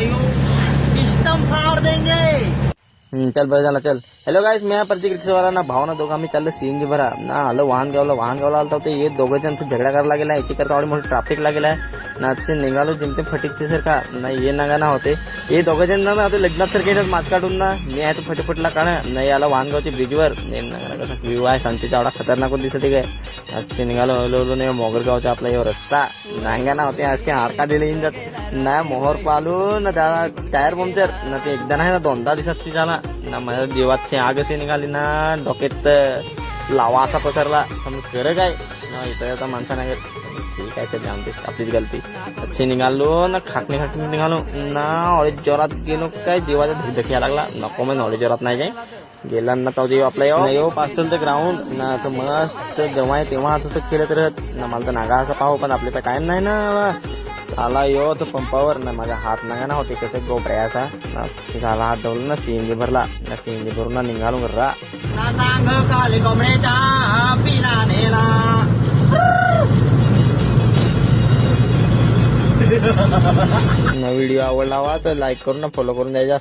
भाइयों, सिस्टम फाड़ देंगे। चल बरं झाला चल. हॅलो गाईस, मी प्रतीक रिक्षावाला ना भावना दोघं आम्ही चाललं सीएनजी भरा ना आलो वाहन गावला आलता ते हे दोघं जण झगडा करायला गेला याची करता एवढी मोठी ट्रॅफिक लागेला ना असे निघालो जिंकते फटीकते सर का नाही ये नागा ना होते हे दोघं जण ना आता लग्नात सर काही मात काढून ना मी आहे तो फटीफटला काढ नाही आला वाहनगावच्या ब्रिजवर कसा व्ह्यू आहे शांतीचा एवढा खतरनाक दिसते काय असे निघालो हलो नाही मोगरगावचा आपला हे रस्ता नांगा ना होते आज ते हाडका दिले येईन जात ना मोहर पालू ना त्याला टायर पंक्चर ना ते एकदा नाही ना दोनदा दिसत ती झाला ना माझ्या जीवात आग असे निघाली ना डोक्यात लावा असा पसरला समज खरं काय ना इथं आता माणसा नाही ठीक आहे ते आमची आपलीच गलती अच्छे निघालो ना खाकणे निघालो ना हॉळी जोरात गेलो काय जीवाचा धकधक यायला लागला नको मग हॉळी जोरात नाही काय गेला ना तो जेव्हा आपला येऊ पास्टलचं ग्राउंड ना तर मस्त जेव्हा आहे तेव्हा असं खेळत राहत ना मला तर नागा असं पाहू पण आपल्या कायम नाही ना आला यो तो पंपावर ना माझा हात नागा ना होते कसं गोपऱ्याचा ना झाला हात धवला ना सीएनजी भरला ना सीएनजी भरून ना निघालो घरला ना सांग काले कोंबड्याचा पिला नेला. व्हिडिओ आवडला तर लाईक करून फॉलो करून द्यायचा.